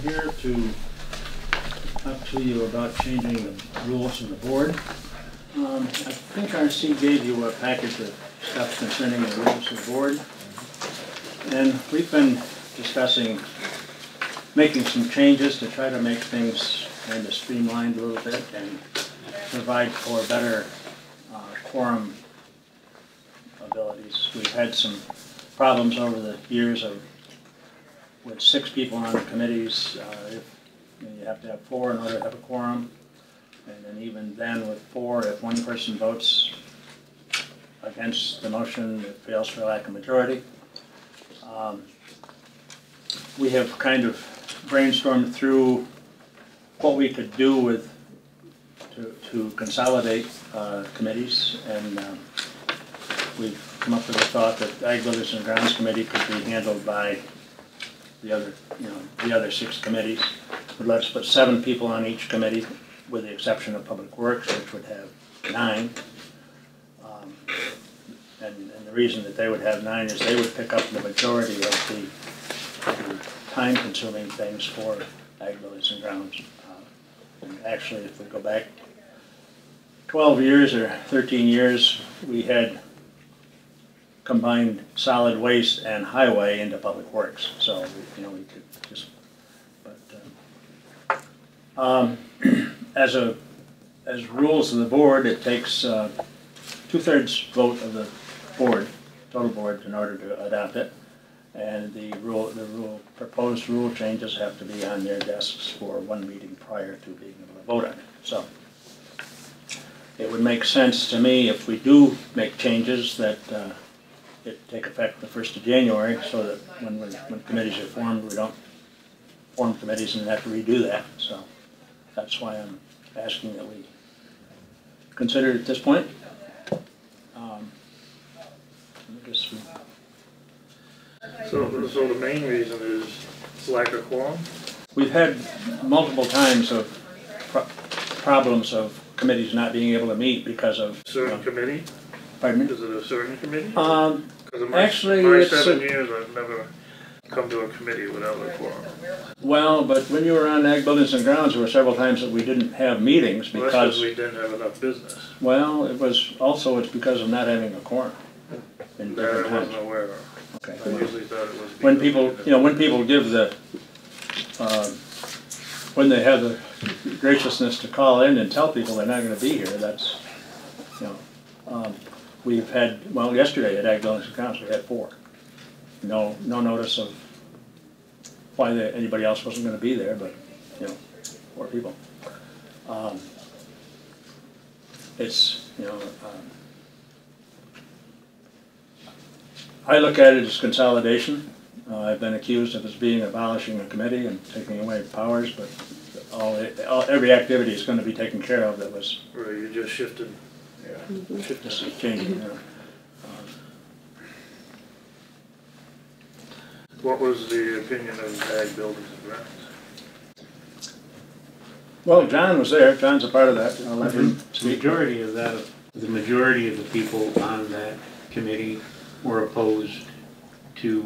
Here to talk to you about changing the rules of the board. I think RC gave you a package of stuff concerning the rules of the board. And we've been discussing making some changes to try to make things kind of streamlined a little bit and provide for better quorum abilities. We've had some problems over the years with 6 people on the committees. You have to have 4 in order to have a quorum. And then even then with 4, if one person votes against the motion, it fails for lack of majority. We have kind of brainstormed through what we could do to consolidate committees, and we've come up with the thought that the Ag Buildings and Grounds Committee could be handled by the other 6 committees. We'd let us put 7 people on each committee, with the exception of Public Works, which would have 9. And the reason that they would have 9 is they would pick up the majority of the time-consuming things for Ag Buildings and Grounds. And actually, if we go back 12 years or 13 years, we had combined solid waste and highway into Public Works. So, we could just, but as rules of the board, it takes 2/3 vote of the board, total board, in order to adopt it. And the proposed rule changes have to be on their desks for 1 meeting prior to being able to vote on it. So it would make sense to me if we do make changes that it take effect the 1st of January, so that when committees are formed, we don't form committees and have to redo that. So that's why I'm asking that we consider it at this point. So the main reason is lack of quorum? We've had multiple times of problems of committees not being able to meet because of... Certain committee? Pardon me? Is it a certain committee? Actually, my it's... 7 years, I've never come to a committee without a quorum. Well, but when you were on Ag Buildings and Grounds, there were several times that we didn't have meetings because... Well, that's because we didn't have enough business. Well, it's because of not having a quorum. That I wasn't aware of. Okay. I usually thought it was... When people give the... when they have the graciousness to call in and tell people they're not going to be here, that's... we've had... Well, yesterday at Ag Buildings and Grounds, we had 4. No notice of why anybody else wasn't going to be there, but 4 people. It's I look at it as consolidation. I've been accused of abolishing a committee and taking away powers, but every activity is going to be taken care of that was. Right, you just shifted. Yeah, just changing. What was the opinion of Ag Buildings and Grounds? Well, John was there. John's a part of that. I'll let him speak. The majority of the people on that committee were opposed to,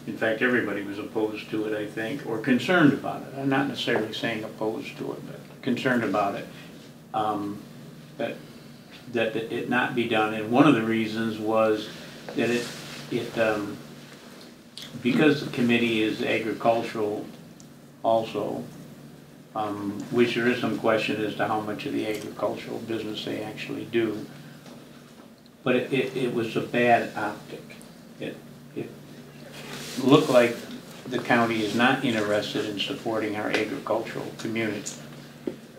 in fact, everybody was opposed to it, I think, or concerned about it. I'm not necessarily saying opposed to it, but concerned about it, that it not be done. And one of the reasons was that because the committee is agricultural also, which there is some question as to how much of the agricultural business they actually do. But it was a bad optic. It looked like the county is not interested in supporting our agricultural community.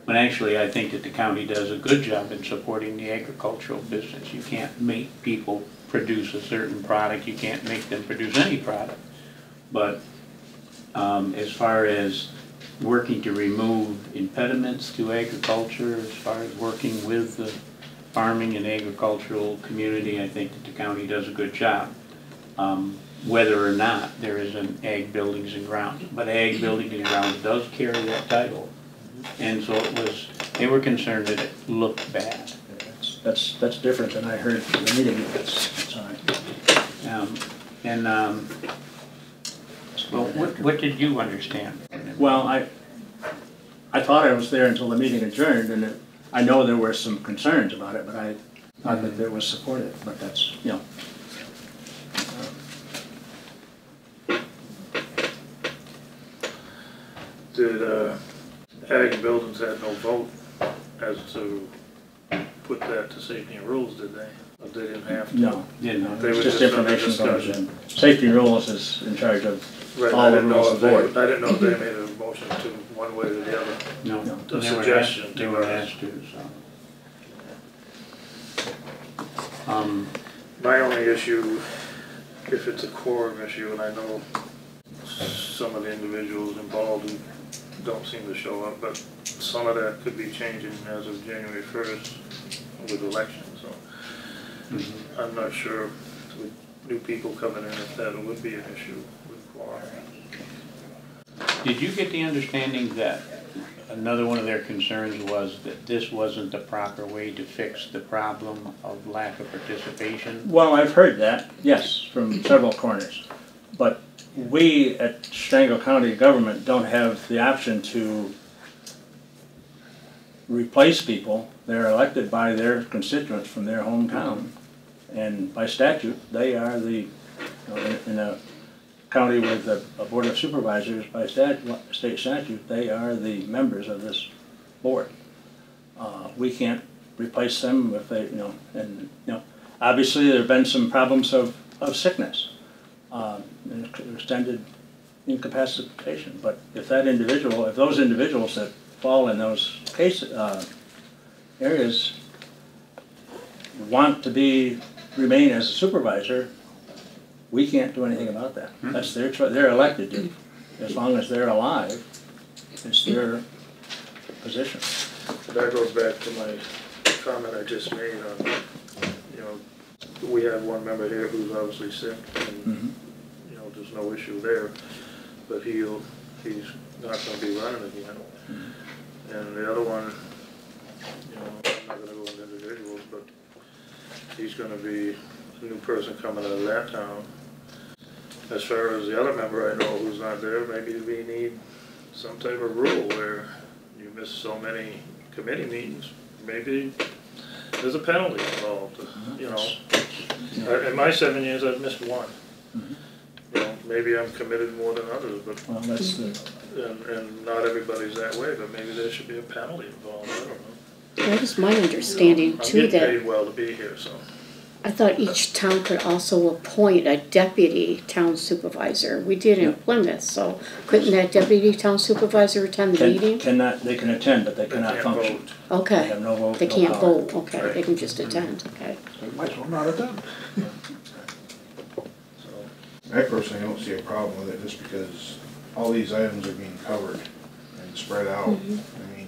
But actually, I think that the county does a good job in supporting the agricultural business. You can't make people produce a certain product. You can't make them produce any product. But as far as working to remove impediments to agriculture, as far as working with the farming and agricultural community, I think that the county does a good job. Whether or not there is an Ag Buildings and Grounds. But Ag Buildings and Grounds does carry that title. And so they were concerned that it looked bad. That's different than I heard from the meeting. That's all right. And, well, what did you understand? Well, I thought I was there until the meeting adjourned, and I know there were some concerns about it, but I thought that it was supported, but that's, you know. Did Ag and Buildings had no vote as to put that to safety and rules, did they? Or they didn't have to? No, Didn't. They it's were just just under information goes discussion. in. Safety and rules is in charge of Right, all I the didn't know rules if of the board. I didn't know if they made a motion to one way or the other. No, No. A they were suggestion asked, to they were us. asked to, so. My only issue, if it's a quorum issue, and I know some of the individuals involved who don't seem to show up, but some of that could be changing as of January 1st with elections, so I'm not sure with new people coming in if that would be an issue with quorum. Did you get the understanding that another one of their concerns was that this wasn't the proper way to fix the problem of lack of participation? Well, I've heard that, yes, from several corners. But we at Chenango County government don't have the option to replace people. They're elected by their constituents from their hometown. And by statute, they are the, in a county with a board of supervisors, by state statute, they are the members of this board. We can't replace them if they, obviously there have been some problems of sickness, and extended incapacitation. But if those individuals that fall in those areas want to remain as a supervisor, we can't do anything about that. That's their choice. They're elected. As long as they're alive, it's their position. So that goes back to my comment I just made on, we have one member here who's obviously sick, and, there's no issue there, but he's not going to be running again. And the other one, I'm not going to go into individuals, but he's going to be a new person coming out of that town. As far as the other member I know who's not there, maybe we need some type of rule where you miss so many committee meetings, maybe there's a penalty involved, In my 7 years, I've missed one. Maybe I'm committed more than others, but, Well, that's and not everybody's that way, but maybe there should be a penalty involved, I don't know. That was my understanding too, I'm getting that paid well to be here, so. I thought each town could also appoint a deputy town supervisor. We did in Plymouth, so couldn't that deputy town supervisor attend the meeting? They can attend, but they cannot can't function. vote. They Okay, have no vote, they no can't power. vote, okay, Right. they can just attend, okay. So you might as well not attend. So, I personally don't see a problem with it, just because all these items are being covered and spread out. I mean,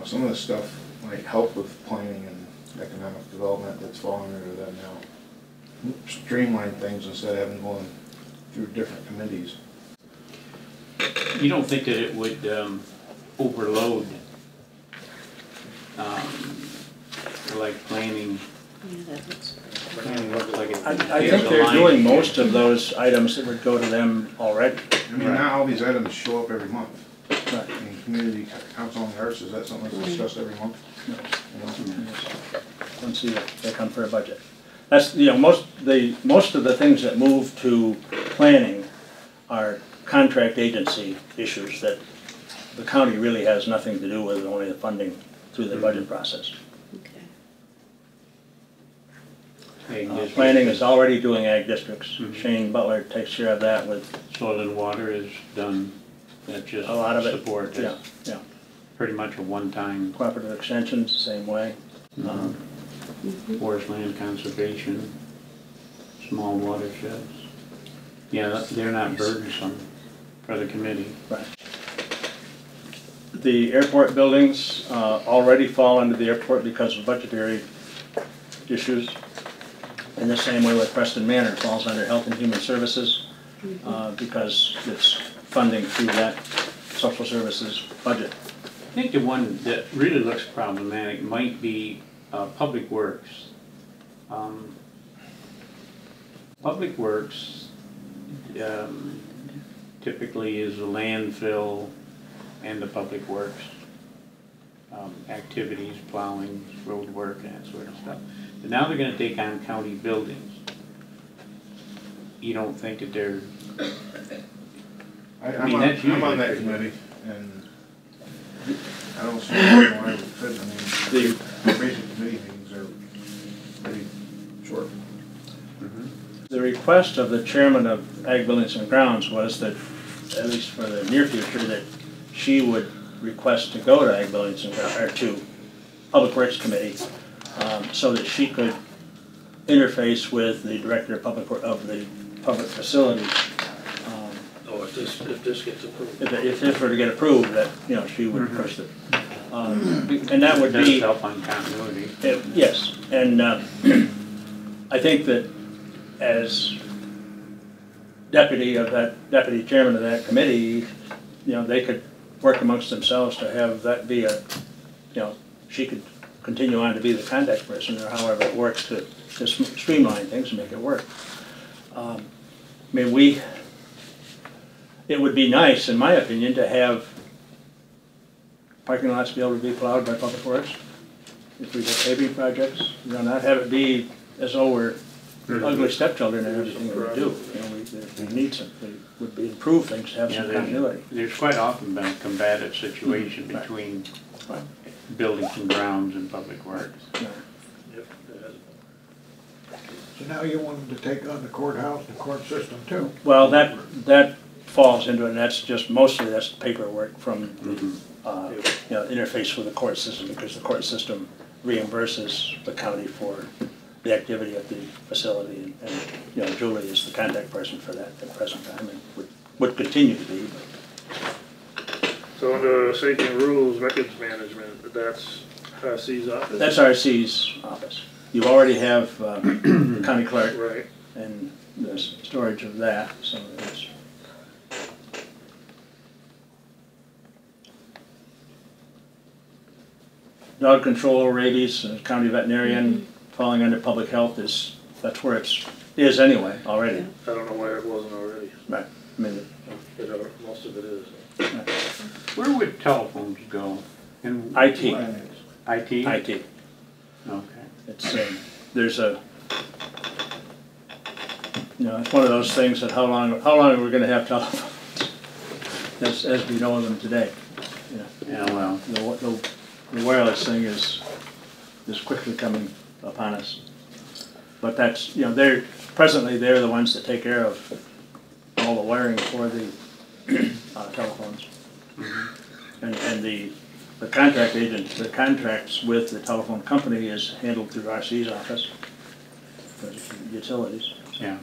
some of the stuff might help with planning and economic development that's falling under them now. Streamline things instead of having going through different committees. You don't think that it would overload, like planning? Yeah, that looks Planning looks like it I takes think a they're line doing here. most of those items that would go to them already. I mean, not all these items show up every month. Right. I mean, community council on the arts, is that something that's discussed every month? Once they come for a budget. That's, most of the things that move to planning are contract agency issues that the county really has nothing to do with, only the funding through the budget process. okay. Planning is already doing ag districts. Shane Butler takes care of that with Soil and water is done, that's just a lot of it. support, Yeah, it's yeah. pretty much a one-time Cooperative extensions, same way. forest land conservation, small watersheds. Yeah, they're not burdensome for the committee. Right. The airport buildings already fall under the airport because of budgetary issues. In the same way with Preston Manor, falls under Health and Human Services because it's funding through that social services budget. I think the one that really looks problematic might be Public Works. Public Works typically is the landfill and the Public Works activities, plowing, road work, and that sort of stuff. But now they're gonna take on county buildings. You don't think that they're, I'm that's on usually that pretty committee, and I don't see why we fit. I mean, the basic committee meetings are pretty short. The request of the chairman of Ag Buildings and Grounds was that, at least for the near future, that she would request to go to Ag Buildings and Grounds, or to Public Works Committee, so that she could interface with the director of public facilities. Oh, if this gets approved. If this were to get approved, that, you know, she would push it. And that would does be, help on continuity. yes, and I think that as deputy chairman of that committee, you know, they could work amongst themselves to have that be a, you know, she could continue on to be the contact person, or however it works to streamline things and make it work. I mean, it would be nice, in my opinion, to have parking lots be able to be plowed by Public Works. If we get paving projects, you know, not have it be as though we're ugly stepchildren and everything that we do. You know, we need some, we would improve things to have some continuity. There's quite often been a combative situation between buildings and grounds and Public Works. Yeah. Yep, it has. So now you want them to take on the courthouse, the court system too? Well, that falls into it, and that's just, mostly that's paperwork from, you know, interface with the court system, because the court system reimburses the county for the activity at the facility, and you know, Julie is the contact person for that at the present time, and would continue to be. So under safety and rules, records management, that's RC's office? That's RC's office. You already have the county clerk Right. and the storage of that, so it's. Dog control, rabies, county veterinarian, falling under public health that's where it is anyway, already. I don't know why it wasn't already. Right, I mean, Most of it is. right. Where would telephones go? In IT, IT? IT. Okay. It's, there's a, you know, it's one of those things that how long are we gonna have telephones as we know them today? Yeah, well. The wireless thing is quickly coming upon us. But that's, you know, they're the ones that take care of all the wiring for the telephones. And the contract agent, the contracts with the telephone company is handled through RC's office, for utilities. Yeah.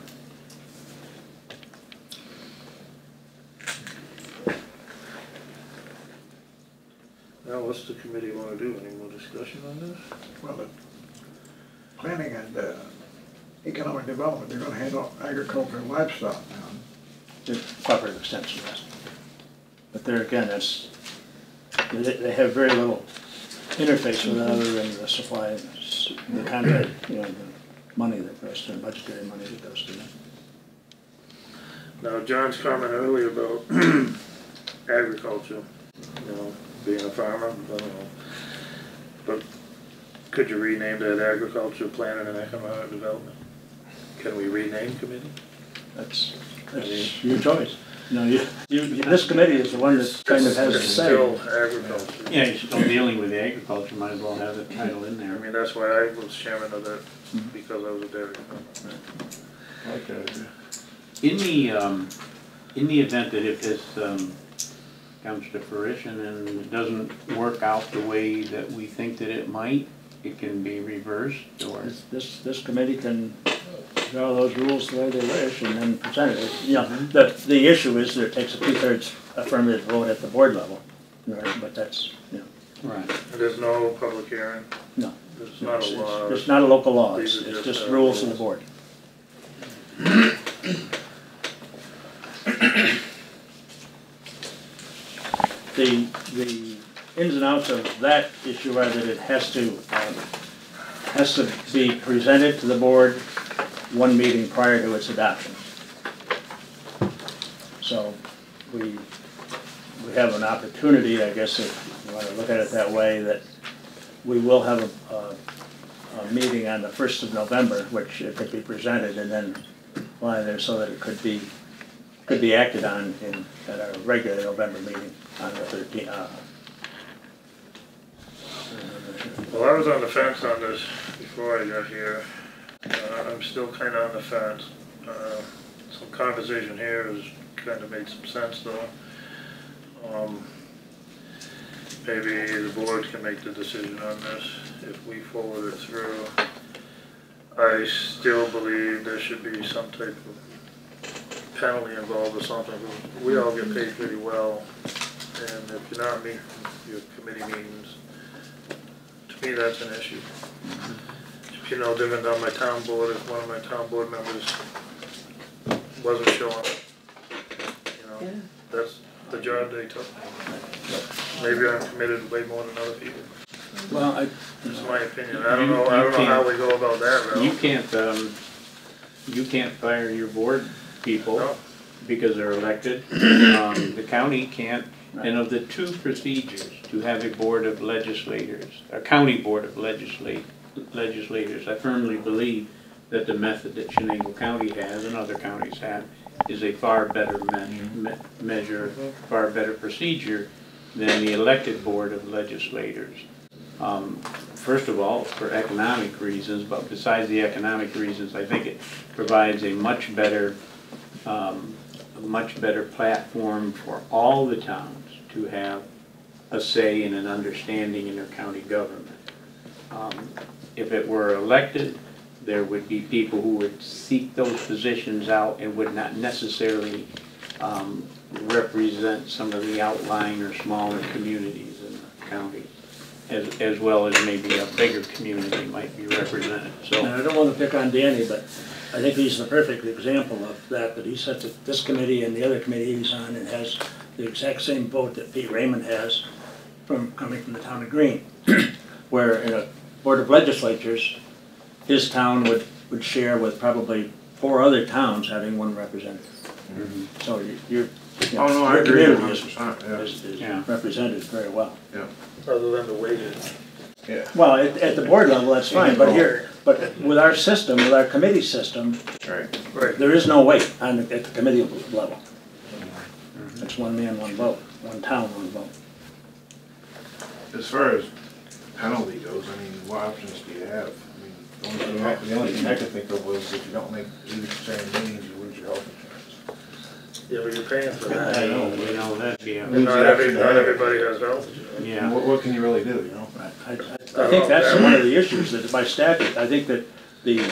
Now, what's the committee want to do? Any more discussion on this? Well, the planning and economic development, they're gonna handle agriculture and livestock now. The cooperative extension, yes. But there again, they have very little interface with it other than the supply, the contract, you know, the money that goes to, budgetary money that goes to them. Now, John's comment earlier about agriculture, you know, being a farmer, I don't know. But could you rename that agriculture, planning and economic development? Can we rename committee? That's your choice. No, this committee is the one that kind of has to It's say. still agriculture. Yeah, you're still dealing with the agriculture, might as well have the title in I there. mean, that's why I was chairman of that, because I was a dairy farmer. I like that idea. In the event that if this comes to fruition and it doesn't work out the way that we think that it might, it can be reversed, or? This committee can draw those rules the way they wish and then present it. You know, the issue is that it takes a 2/3 affirmative vote at the board level, right? But that's, you know. Right. And there's no public hearing? No. There's not a law? It's not a local law, it's These are just rules of the board. The ins and outs of that issue are that it has to be presented to the board one meeting prior to its adoption. So we have an opportunity, I guess, if you want to look at it that way, that we will have a meeting on the 1st of November, which it could be presented and then lie there so that it could be acted on at our regular November meeting on the 13th. Well, I was on the fence on this before I got here. I'm still kind of on the fence. Some conversation here has kind of made some sense though. Maybe the board can make the decision on this if we forward it through. I still believe there should be some type of penalty involved or something. We all get paid pretty well, and if you're not meeting your committee meetings, to me that's an issue. You know, different on my town board, if one of my town board members wasn't showing up, you know, that's the job they took. Maybe I'm committed way more than other people. Well, That's my opinion. I don't know how we go about that, Ralph. You can't fire your board people No. because they're elected. The county can't, and of the two procedures to have a board of legislators, a county board of legislators, I firmly believe that the method that Chenango County has and other counties have is a far better measure, far better procedure than the elected board of legislators. First of all, for economic reasons, but besides the economic reasons, I think it provides a much better platform for all the towns to have a say and an understanding in their county government. If it were elected, there would be people who would seek those positions out and would not necessarily represent some of the outlying or smaller communities in the county, as well as maybe a bigger community might be represented. So, and I don't want to pick on Danny, but I think he's the perfect example of that he sits at this committee and the other committee he's on and has the exact same vote that Pete Raymond has coming from the town of Greene, where in a board of legislatures, his town would share with probably 4 other towns having one representative. Mm-hmm. So your community is represented very well. Yeah. Other than the wages. Yeah. Well, at the board level, that's fine, but with our system, with our committee system, Right. there is no weight at the committee level. Mm-hmm. It's one man, one vote, one town, one vote. As far as penalty goes, I mean, what options do you have? I mean, the only thing I could think of was if you don't make 80% of meetings, you lose your health insurance. Yeah, but you're paying for that. I know, that'd be a, And not everybody has health insurance. yeah. What can you really do, you know? I think that's one of the issues, that by statute, I think that the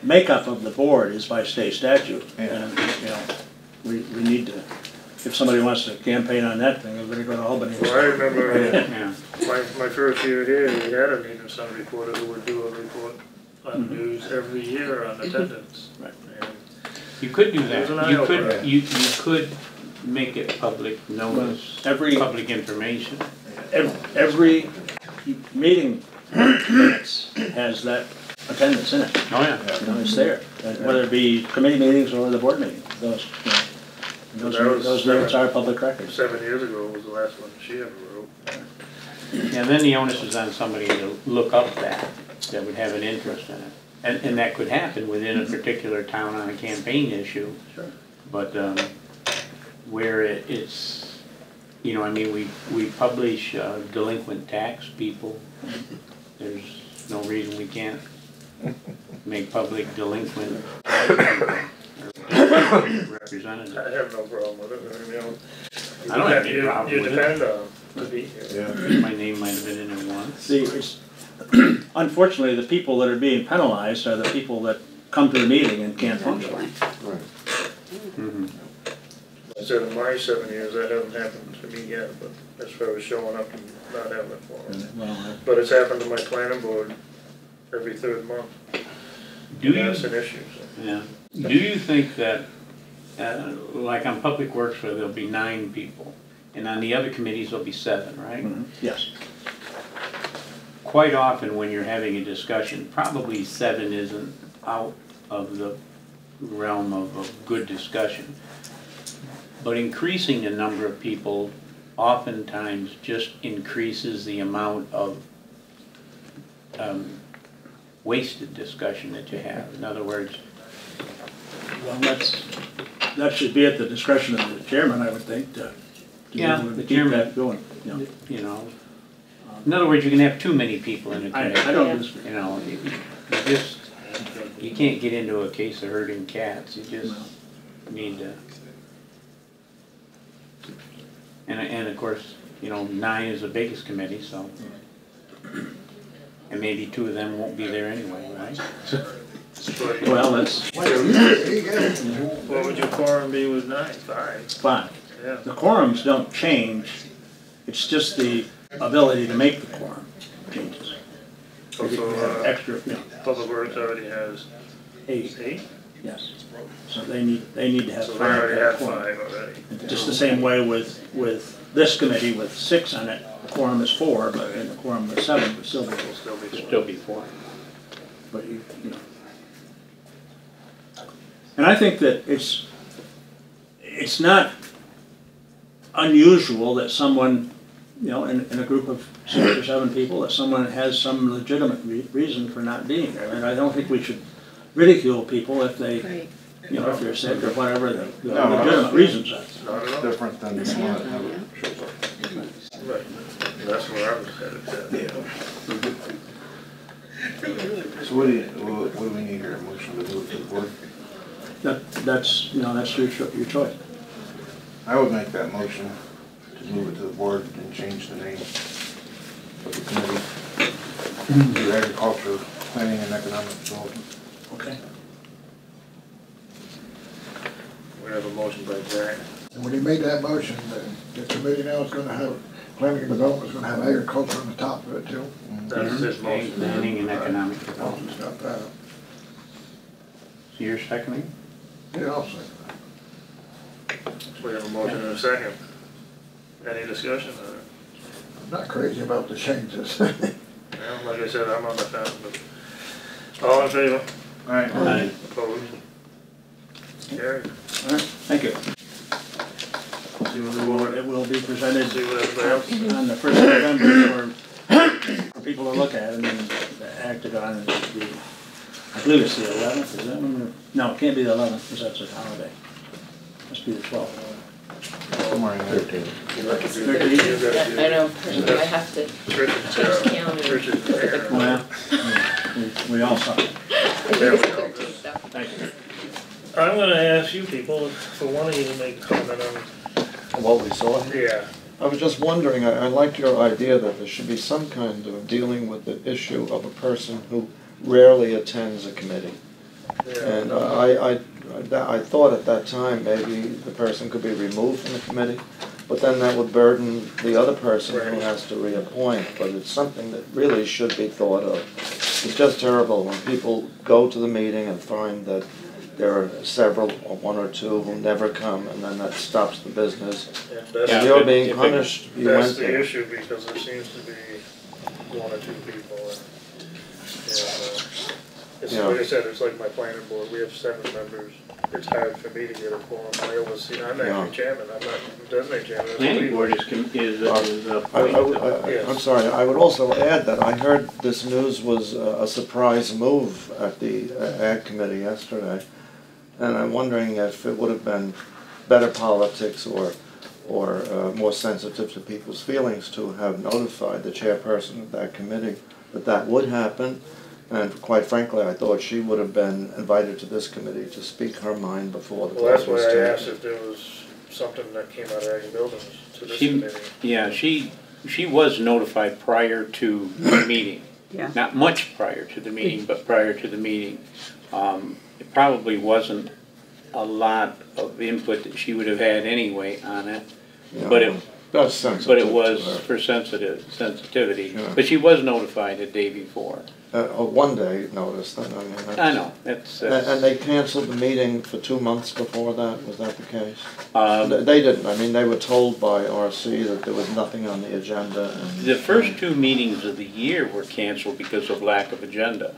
makeup of the board is by state statute. And, you know, we need to, if somebody wants to campaign on that thing, we're going to go to Albany. Well, I remember Yeah. my first year here, we had a Needham Sun reporter who would do a report on the news every year on attendance. Right. And You could do There's an that. You eye-opener. could, you could make it public notice, public information. Every meeting minutes has that attendance in it. Oh, yeah. You know, it's there, and whether it be committee meetings or the board meeting. Those minutes are public records. 7 years ago was the last one she ever wrote. And then the onus is on somebody to look up that would have an interest in it. And that could happen within a particular town on a campaign issue. Sure. But where it's, you know, I mean, we publish delinquent tax people. There's no reason we can't make public delinquent representatives. I have no problem with it. You know, I don't have any problem you with depend on to be here. Yeah. My name might have been in there once. Unfortunately, the people that are being penalized are the people that come to the meeting and can't function. Mm-hmm. I said in my 7 years, that hasn't happened to me yet, but as far as showing up and not having it for me. Well, But it's happened to my planning board every 3rd month. That's an issue, so. Yeah. Do you think that, like on Public Works, where there'll be 9 people, and on the other committees there'll be 7, right? yes. Quite often when you're having a discussion, probably 7 isn't out of the realm of a good discussion. But increasing the number of people oftentimes just increases the amount of wasted discussion that you have. In other words, Well, that should be at the discretion of the chairman, I would think, to be Yeah, able to the keep chairman. that going. You know. you know, in other words, you can have too many people in a committee. I don't disagree. You know, you can't get into a case of herding cats. You just need to. And of course, you know, 9 is the biggest committee, so. And maybe 2 of them won't be there anyway, right? Well, that's What would your quorum be with 9? 5? fine. Yeah. The quorums don't change, it's just the ability to make the quorum changes. So, You have extra, you know, Public Works already has 8, 8? yes. So they need to have So 5. they already to have have a quorum. 5 already. Just the same way with this committee with 6 on it, the quorum is 4, but in the quorum with 7 would still be Will still be 4. Still be 4. But you know. And I think that it's not unusual that someone, you know, in a group of 6 or 7 people, that someone has some legitimate reason for not being there. And I don't think we should ridicule people if they, Right. you know, if they're sick or whatever the No, legitimate reasons are. Not at all. Different than It's not happening, having yeah. shows up. Right. That's where I was headed. So what do we need here, a motion to move to the board? That's, you know, that's your choice. I would make that motion to move it to the board and change the name of the committee to Agriculture, Planning and Economic Development. Okay. We have a motion by Jack. And when he made that motion, the committee now is gonna have, planning and development is gonna have agriculture on the top of it too. That's his motion. Planning and economic development. It's got that. So you're seconding? Yeah, I'll say We have a motion and a second. Any discussion? I'm not crazy about the changes. Well, like I said, I'm on the fence, but all in favor? All right. Aye. Opposed? Carried. All right, thank you. See what the board, It will be presented see what everybody else. on the 1st of November for people to look at and then acted on. I believe it's the 11th, is that one? No, it can't be the 11th because that's a holiday. Must be the 12th. Somewhere in there. 13th. I know, I have to change the calendar. Richard's there. Well, we all saw it. I think it's the 13th though. Thank you. I'm gonna ask you people, for one of you to make a comment on, What we saw here. yeah, I was just wondering, I liked your idea that there should be some kind of dealing with the issue of a person who rarely attends a committee. yeah. And I thought at that time maybe the person could be removed from the committee, but then that would burden the other person who Right. has to reappoint. But it's something that really should be thought of. It's just terrible when people go to the meeting and find that there are several, or 1 or 2 who never come, and then that stops the business. Yeah, If that's, you're if being it- punished, you that's went the there. issue, because there seems to be 1 or 2 people, and it's, Yeah. like I said, it's like my planning board, we have 7 members. It's hard for me to get a quorum, I oversee, I'm Yeah. actually chairman, I'm not designated chairman. Planning board is I'm Yes. sorry, I would also add that I heard this news was a surprise move at the Ag Committee yesterday. And I'm wondering if it would have been better politics or more sensitive to people's feelings to have notified the chairperson of that committee that that would happen. And quite frankly, I thought she would have been invited to this committee to speak her mind before the Well, that's vote was why I taken. asked if there was something that came out of Ag and Buildings to this She- committee. Yeah, she was notified prior to the meeting. Yeah. Not much prior to the meeting, but prior to the meeting. It probably wasn't a lot of input that she would have had anyway on it, Yeah, but it, that's sensitive but it to was her. for sensitivity. Yeah. But she was notified the day before. A one-day notice, then, I mean, that's. I know, that's, And they canceled the meeting for 2 months before that, was that the case? um, They didn't, I mean, they were told by RC that there was nothing on the agenda. And the first 2 meetings of the year were canceled because of lack of agenda,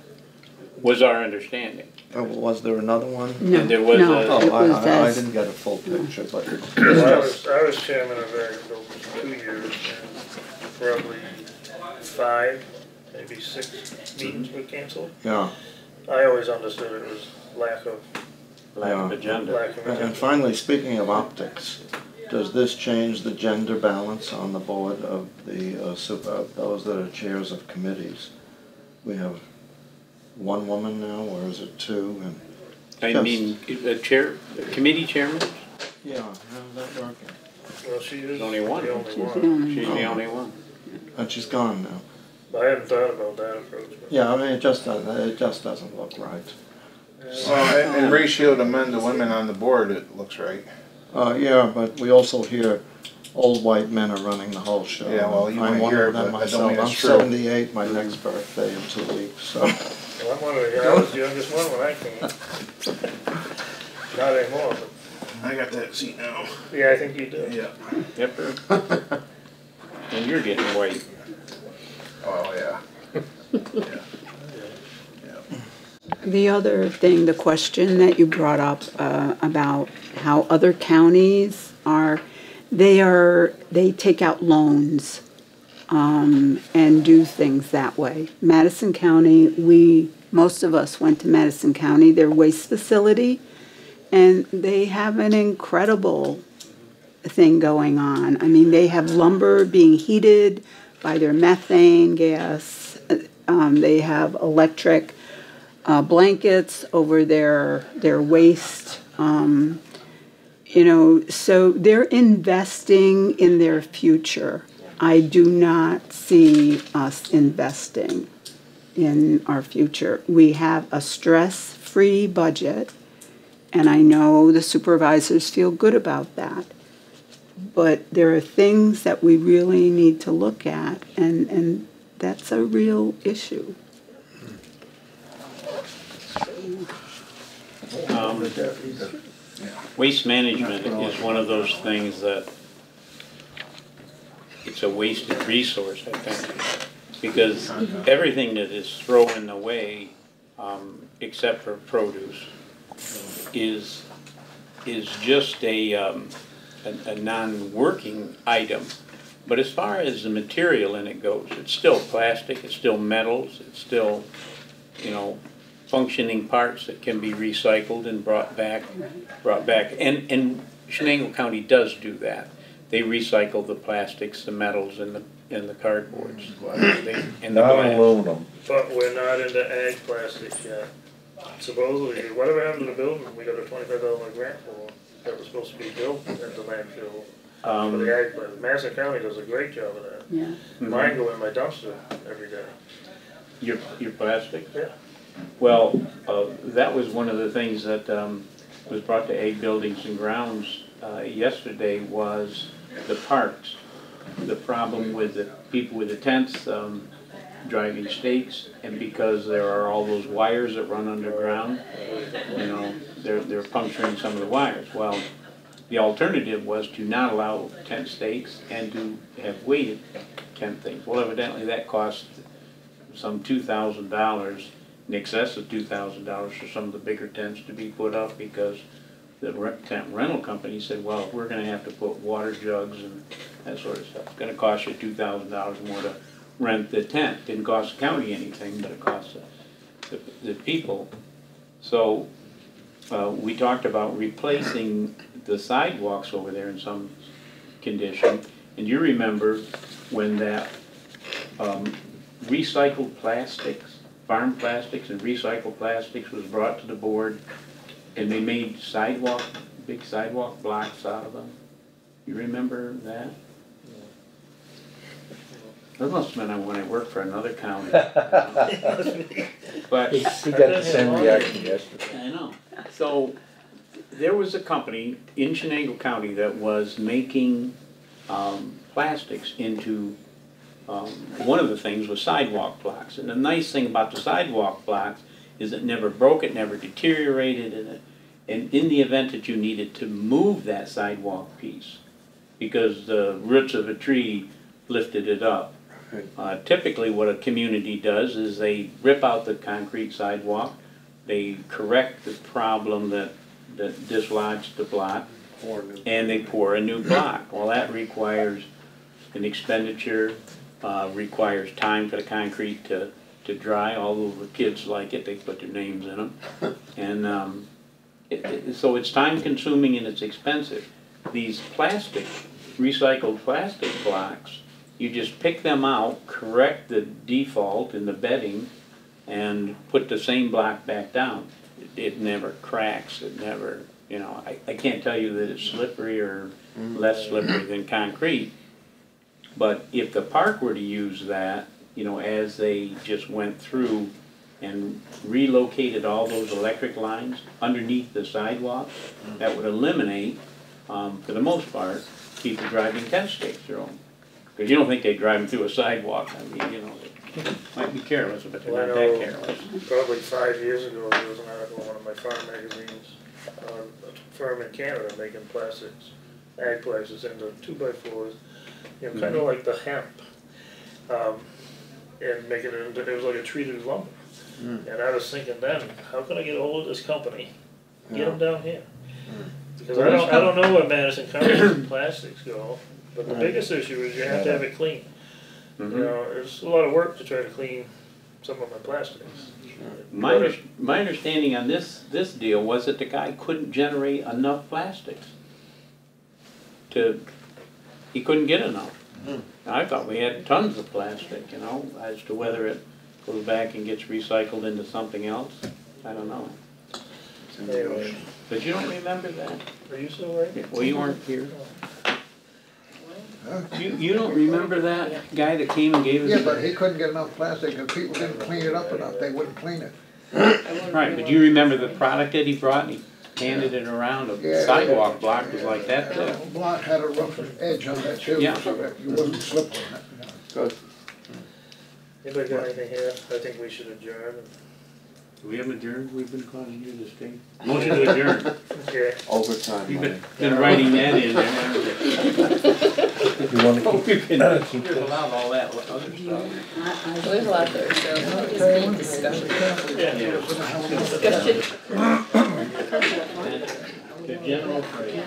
was our understanding. Was there another one? No, And there was no, a- Oh, it was I as, didn't get a full picture, but Well, I was chairman of agriculture for 2 years, and probably 5, maybe 6 meetings were canceled. yeah. I always understood it was lack of agenda. And agenda. finally, speaking of optics, does this change the gender balance on the board of the those that are chairs of committees? We have one woman now, or is it two? And I mean, committee chairman, yeah, how's that working? Well, she is only one. the only She's the one. only she's the only one. And she's gone now. I hadn't thought about that approach. But Yeah, I mean, it just doesn't look right. Well, in ratio to men to women on the board, it looks right. Yeah, but we also hear old white men are running the whole show. Yeah, well, you I'm might one hear of them it, but I myself. don't mean I'm it's true. 78, my next birthday in 2 weeks, so. Well, I'm one of the, I was the youngest one when I came. Not anymore, but I got that seat now. yeah, I think you do. Yeah. Yep. And you're getting white. Oh, yeah. The other thing, the question that you brought up about how other counties they take out loans and do things that way. Madison County, most of us went to Madison County, their waste facility, and they have an incredible thing going on. I mean, they have lumber being heated by their methane gas. They have electric blankets over their waste. So they're investing in their future. I do not see us investing in our future. We have a stress-free budget, and I know the supervisors feel good about that. But there are things that we really need to look at, and that's a real issue. Waste management is one of those things that it's a wasted resource, I think, because everything that is thrown away, except for produce, is just a non-working item. But as far as the material in it goes, it's still plastic, it's still metals, it's still, functioning parts that can be recycled and brought back. And Chenango County does do that. They recycle the plastics, the metals, and the cardboards. And the glass. Aluminum. But we're not into ag plastics yet. Supposedly, whatever happened to the building we got a $25 grant for, that was supposed to be built at the landfill for the ag plant. Madison County does a great job of that. Yeah. Mine go in my dumpster every day. Your plastic? Yeah. Well, that was one of the things that was brought to Ag Buildings and Grounds yesterday was the parks. The problem with the people with the tents driving stakes, and because there are all those wires that run underground, they're puncturing some of the wires. Well, the alternative was to not allow tent stakes and to have weighted tent things. Well, evidently that cost some $2,000, in excess of $2,000 for some of the bigger tents to be put up, because the tent rental company said, well, if we're going to have to put water jugs and that sort of stuff, it's going to cost you $2,000 more to rent the tent. Didn't cost the county anything, but it cost the people. So we talked about replacing the sidewalks over there in some condition. And you remember when that recycled plastics, farm plastics and recycled plastics was brought to the board, and they made big sidewalk blocks out of them. You remember that? That must have been when I worked for another county. But He got the same reaction yesterday. I know. So there was a company in Chenango County that was making plastics into, one of the things was sidewalk blocks. And the nice thing about the sidewalk blocks is it never broke, it never deteriorated, and in the event that you needed to move that sidewalk piece, because the roots of a tree lifted it up. Typically what a community does is they rip out the concrete sidewalk, they correct the problem that dislodged the block, and they pour a new block. Well, that requires an expenditure, requires time for the concrete to dry, although the kids like it, they put their names in them. And so it's time consuming and it's expensive. These plastic, recycled plastic blocks, you just pick them out, correct the default in the bedding, and put the same block back down. It never cracks, it never, you know, I can't tell you that it's slippery or less slippery than concrete, but if the park were to use that, you know, as they just went through and relocated all those electric lines underneath the sidewalk, that would eliminate, for the most part, people driving 10 stakes through them. Because you don't think they'd drive them through a sidewalk. I mean, you know, they might be careless, but they're not that careless. Probably 5 years ago, there was an article in one of my farm magazines, a firm in Canada making plastics, ag plastics into 2x4s, you know, kind of like the hemp, and making it into, it was like a treated lumber. And I was thinking then, how can I get a hold of this company, get them down here? Because I don't know where Madison County's plastics go, but the biggest issue is you have to have it clean. You know, there's a lot of work to try to clean some of my plastics. My understanding on this deal was that the guy couldn't generate enough plastics. He couldn't get enough. I thought we had tons of plastic, you know, as to whether it goes back and gets recycled into something else. I don't know. Anyway, But you don't remember that? are you still right? Well, you weren't here. You don't remember that guy that came and gave us? Yeah, but he couldn't get enough plastic because people didn't clean it up enough, they wouldn't clean it. Right, but you remember the product that he brought and he handed it around, a sidewalk block was like that The thick. block had a rough edge on that too, Yeah. so that you wasn't slipping on it. Good. Anybody got anything here? I think we should adjourn. We haven't adjourned, we've been causing you to stay. Motion to adjourn. Okay. Overtime You've money. been writing that in there, haven't you? You wanna keep, We've been allowed all that other stuff. There's a lot there, so just keep discussion. Discussion. The general phrase.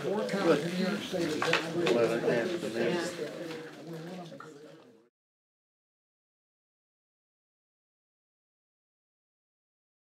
Four counties in New York State.